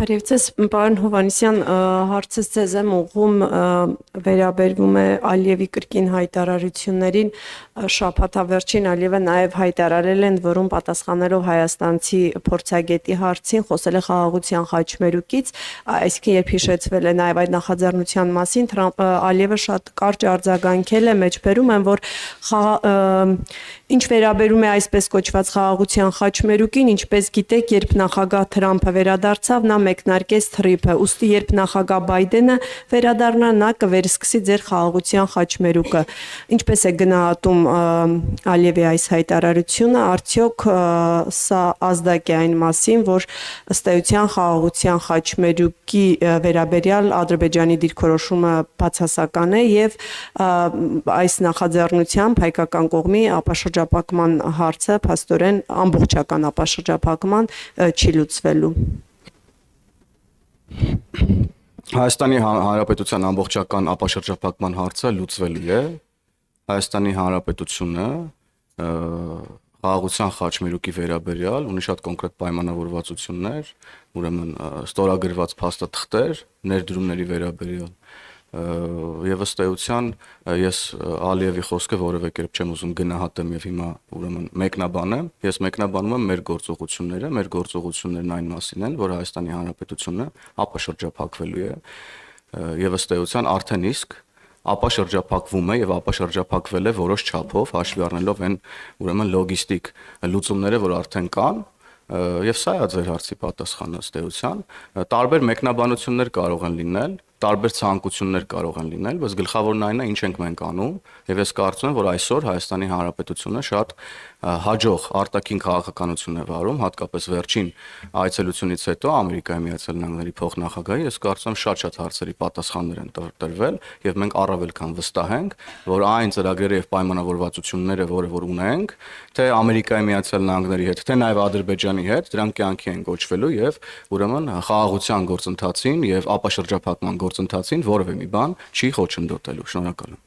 Բարև ձեզ, պարոն Հովհաննիսյան, հարցս ձեզ եմ ուղղում, վերաբերվում է Ալիևի կրկին հայտարարություններին, շաբաթավերջին Ալիևը նաև հայտարարել են, որում պատասխանելով հայաստանցի փորձագետի հարցին, խոսել է խաղաղության խաչմերուկից, այսինքն երբ հիշեցվել է նաև այդ նախաձեռնության մասին, Ալիևը շատ կարճ արձագանքել է, մեջբերում են, որ ինչ վերաբերում է այսպես կոչված խաղաղության խաչմերուկին, ինչպես գիտեք, երբ նախագահ Թրամփը վերադարձավ, նա մեկնարկեց թրիփը, ուստի երբ նախագահ Բայդենը վերադառնա, նա կվերսկսի ձեր խաղաղության խաչմերուկը։ Ինչպես է գնահատում Ալիևի այս հայտարարությունը, արդյոք սա ազդակ է այն մասին, որ ըստ էության խաղաղության խաչմերուկի վերաբերյալ Ադրբեջանի դիրքորոշումը բացասական է եւ այս նախաձեռնությամբ հայկական կողմի ապաշրջապակման հարցը փաստորեն ամբողջական ապաշրջապակման չի լուծվելու։ Հայաստանի Հանրապետության ամբողջական ապաշրջապակման հարցը լուծվելու է։ Հայաստանի Հանրապետությունը խաղաղության խաչմերուկի վերաբերյալ ունի շատ կոնկրետ պայմանավորվածություններ, ուրեմն ստորագրված փաստաթղթեր ներդրումների վերաբերյալ եւ ըստ էության ես Ալիևի խոսքը որևէ կերպ չեմ ուզում գնահատեմ եւ հիմա ուրեմն մեկնաբանեմ, ես մեկնաբանում եմ մեր գործողություններն այն մասին են, որ Հայաստանի Հանրապետությունը ապաշրջափակվելու է եւ ըստ էության արդեն իսկ ապաշրջափակվում է եւ ապաշրջափակվել է որոշ չափով հաշվի առնելով այն ուրեմն լոգիստիկ լուծումները, որ արդեն կան եւ սա է ձեր հարցի պատասխանը ըստ էության տարբեր մեկնաբանություններ կարող են լինել, տարբեր ցանկություններ կարող են լինել, բայց գլխավորն այն է, ինչ ենք մենք անում, եւ ես կարծում եմ, որ այսօր Հայաստանի Հանրապետությունը շատ հաջող արտաքին քաղաքականություն է վարում, հատկապես վերջին այցելությունից հետո Ամերիկայի Միացյալ Նահանգների փոխնախագահի, ես կարծում եմ շատ հարցերի պատասխաններ են տրվել, եւ մենք առավել քան վստահ ենք, որ այն ծրագրերը եւ պայմանավորվածությունները, որ ունենք, թե Ամերիկայի Միացյալ Նահանգների հետ, թե նաեւ Ադրբեջանի հետ, դրանք կյանքի են կոչվելու եւ ուրեմն խաղաղության գործընթացին եւ ապաշրջափակման գործընթացին որևէ մի բան չի խոչընդոտելու։ Շնորհակալ եմ։